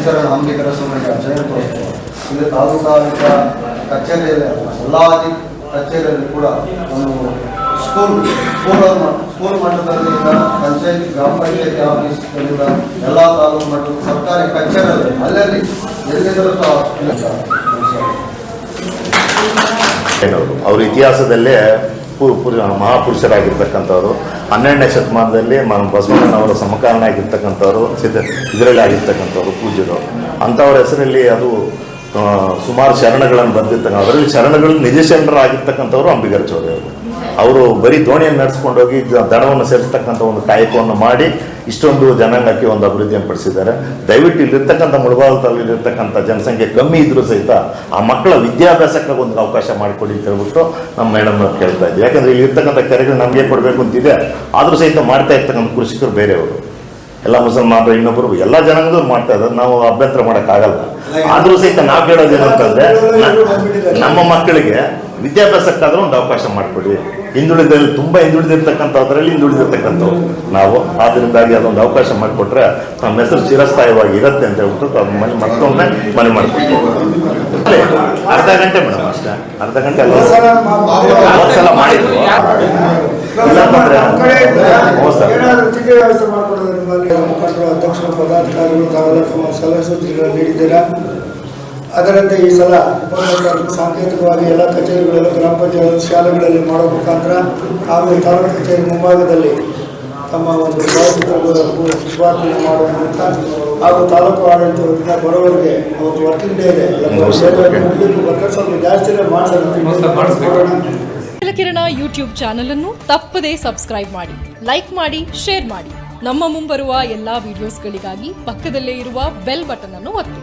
ಶರಣ ಅಂಬಿಕರ ಸಮಾಜ ಜಯಂತೋತ್ಸವ ಇಲ್ಲಿ ತಾಲೂಕಾಡಳಿತ ಕಚೇರಿಯಲ್ಲಿ ಎಲ್ಲ ಕಚೇರಿಯಲ್ಲಿ ಕೂಡ ಒಂದು ಸ್ಕೂಲ್ ಮಟ್ಟದಲ್ಲಿ ಪಂಚಾಯತ್ ಗ್ರಾಮ ಪಂಚಾಯತಿ ಆಫೀಸ್ಗಳಿಂದ ಎಲ್ಲ ತಾಲೂಕು ಮಟ್ಟದ ಸರ್ಕಾರಿ ಕಚೇರಿಯಲ್ಲಿ ಅಲ್ಲಲ್ಲಿ ಎಲ್ಲಿದ್ದರೂ ಅವ್ರ ಇತಿಹಾಸದಲ್ಲೇ ಮಹಾಪುರುಷರಾಗಿರ್ತಕ್ಕಂಥವ್ರು 12ನೇ ಶತಮಾನದಲ್ಲಿ ಬಸವಣ್ಣನವರ ಸಮಕಾಲೀನ ಆಗಿರ್ತಕ್ಕಂಥವ್ರು ಇದರಲ್ಲಿ ಆಗಿರ್ತಕ್ಕಂಥವ್ರು ಪೂಜ್ಯರು ಅಂಥವ್ರ ಹೆಸರಲ್ಲಿ ಅದು ಸುಮಾರು ಶರಣಗಳನ್ನು ಬಂದಿರ್ತಕ್ಕಂಥ ಅದರಲ್ಲಿ ಶರಣಗಳು ನಿಜ ಶರಣರಾಗಿರ್ತಕ್ಕಂಥವ್ರು ಅಂಬಿಗರ ಚೌರಿಯವರು. ಅವರು ಬರೀ ದೋಣಿಯನ್ನು ನಡೆಸ್ಕೊಂಡೋಗಿ ದಡವನ್ನು ಸೇರಿಸ್ತಕ್ಕಂಥ ಒಂದು ಕಾಯಕವನ್ನು ಮಾಡಿ ಇಷ್ಟೊಂದು ಜನಾಂಗಕ್ಕೆ ಒಂದು ಅಭಿವೃದ್ಧಿಯನ್ನು ಪಡಿಸಿದ್ದಾರೆ. ದಯವಿಟ್ಟು ಇಲ್ಲಿರ್ತಕ್ಕಂಥ ಮುಳಬಾಗಿಲು ತಾಲೂಕಿಲಿರ್ತಕ್ಕಂಥ ಜನಸಂಖ್ಯೆ ಕಮ್ಮಿ ಇದ್ರೂ ಸಹಿತ ಆ ಮಕ್ಕಳ ವಿದ್ಯಾಭ್ಯಾಸಕ್ಕೆ ಒಂದು ಅವಕಾಶ ಮಾಡಿಕೊಡಿ ಅಂತ ಹೇಳ್ಬಿಟ್ಟು ನಮ್ಮ ಮೇಡಮ್ ಕೇಳ್ತಾ ಇದ್ವಿ. ಯಾಕಂದರೆ ಇಲ್ಲಿರ್ತಕ್ಕಂಥ ಕೆರೆಗಳು ನಮಗೆ ಕೊಡಬೇಕು ಅಂತಿದೆ, ಆದರೂ ಸಹಿತ ಮಾಡ್ತಾ ಇರ್ತಕ್ಕಂಥ ಕೃಷಿಕರು ಬೇರೆಯವರು, ಎಲ್ಲ ಮುಸಲ್ಮಾನರು ಇನ್ನೊಬ್ಬರು ಎಲ್ಲ ಜನಾಂಗದವ್ರು ಮಾಡ್ತಾ ಇದ್ದಾರೆ. ನಾವು ಅಭ್ಯಂತರ ಮಾಡೋಕ್ಕಾಗಲ್ಲ. ಆದರೂ ಸಹಿತ ನಾವು ಕೇಳೋದೇನು ಅಂತಂದರೆ ನಮ್ಮ ಮಕ್ಕಳಿಗೆ ವಿದ್ಯಾಭ್ಯಾಸಕ್ಕಾದ್ರೂ ಒಂದು ಅವಕಾಶ ಮಾಡಿಕೊಡಿ. ಹಿಂದುಳಿದಲ್ಲಿ ತುಂಬ ಹಿಂದುಳಿದಿರ್ತಕ್ಕಂಥದ್ರಲ್ಲಿ ಹಿಂದುಳಿದಿರ್ತಕ್ಕಂಥವ್ರು ನಾವು, ಆದ್ದರಿಂದಾಗಿ ಅದೊಂದು ಅವಕಾಶ ಮಾಡಿಕೊಟ್ರೆ ನಮ್ಮ ಹೆಸರು ಚಿರಸ್ಥಾಯವಾಗಿ ಇರುತ್ತೆ ಅಂತ ಹೇಳ್ಬಿಟ್ಟು ಅದು ಮತ್ತೊಮ್ಮೆ ಮನೆ ಮಾಡಿಕೊಡ್ತೀವಿ. ಅರ್ಧ ಗಂಟೆ ಮೇಡಮ್ ಅಷ್ಟೇ, ಅರ್ಧ ಗಂಟೆ ಅಲ್ಲ ಸಲ ಮಾಡಿದ್ರು. ಇಲ್ಲಾಂತಂದ್ರೆ ಮುಖಂಡರು, ಅಧ್ಯಕ್ಷರು, ಪದಾಧಿಕಾರಿಗಳು ತಾವೆಲ್ಲ ತಮ್ಮ ಸಲಹೆ ಸೂಚನೆಗಳನ್ನು ನೀಡಿದ್ದೀರಾ. ಅದರಂತೆ ಈ ಸಲ ಸಾಂಕೇತಿಕವಾಗಿ ಎಲ್ಲ ಕಚೇರಿಗಳಲ್ಲಿ ಗ್ರಾಮ ಪಂಚಾಯತ್ ಶಾಲೆಗಳಲ್ಲಿ ಮಾಡೋ ಮುಖಾಂತರ ಹಾಗೂ ತಾಲೂಕು ಕಚೇರಿ ಮುಂಭಾಗದಲ್ಲಿ ತಮ್ಮ ಒಂದು ಭಾವಚಿತ್ರವನ್ನು ಮಾಡುವ ಮೂಲಕ ಹಾಗೂ ತಾಲೂಕು ಆಡಳಿತ ವತಿಯಿಂದ ಬರೋವರಿಗೆ ಅವತ್ತು ವರ್ಕಿಂಗ್ ಡೇ ಇದೆ, ಸ್ವಲ್ಪ ಜಾಸ್ತಿನೇ ಮಾಡಿಸೋಣ. ಕಿರಣ ಯೂಟ್ಯೂಬ್ ಚಾನಲ್ ಅನ್ನು ತಪ್ಪದೇ ಸಬ್ಸ್ಕ್ರೈಬ್ ಮಾಡಿ, ಲೈಕ್ ಮಾಡಿ, ಶೇರ್ ಮಾಡಿ. ನಮ್ಮ ಮುಂಬರುವ ಎಲ್ಲಾ ವಿಡಿಯೋಸ್ಗಳಿಗಾಗಿ ಪಕ್ಕದಲ್ಲೇ ಇರುವ ಬೆಲ್ ಬಟನ್ ಅನ್ನು ಒತ್ತಿ.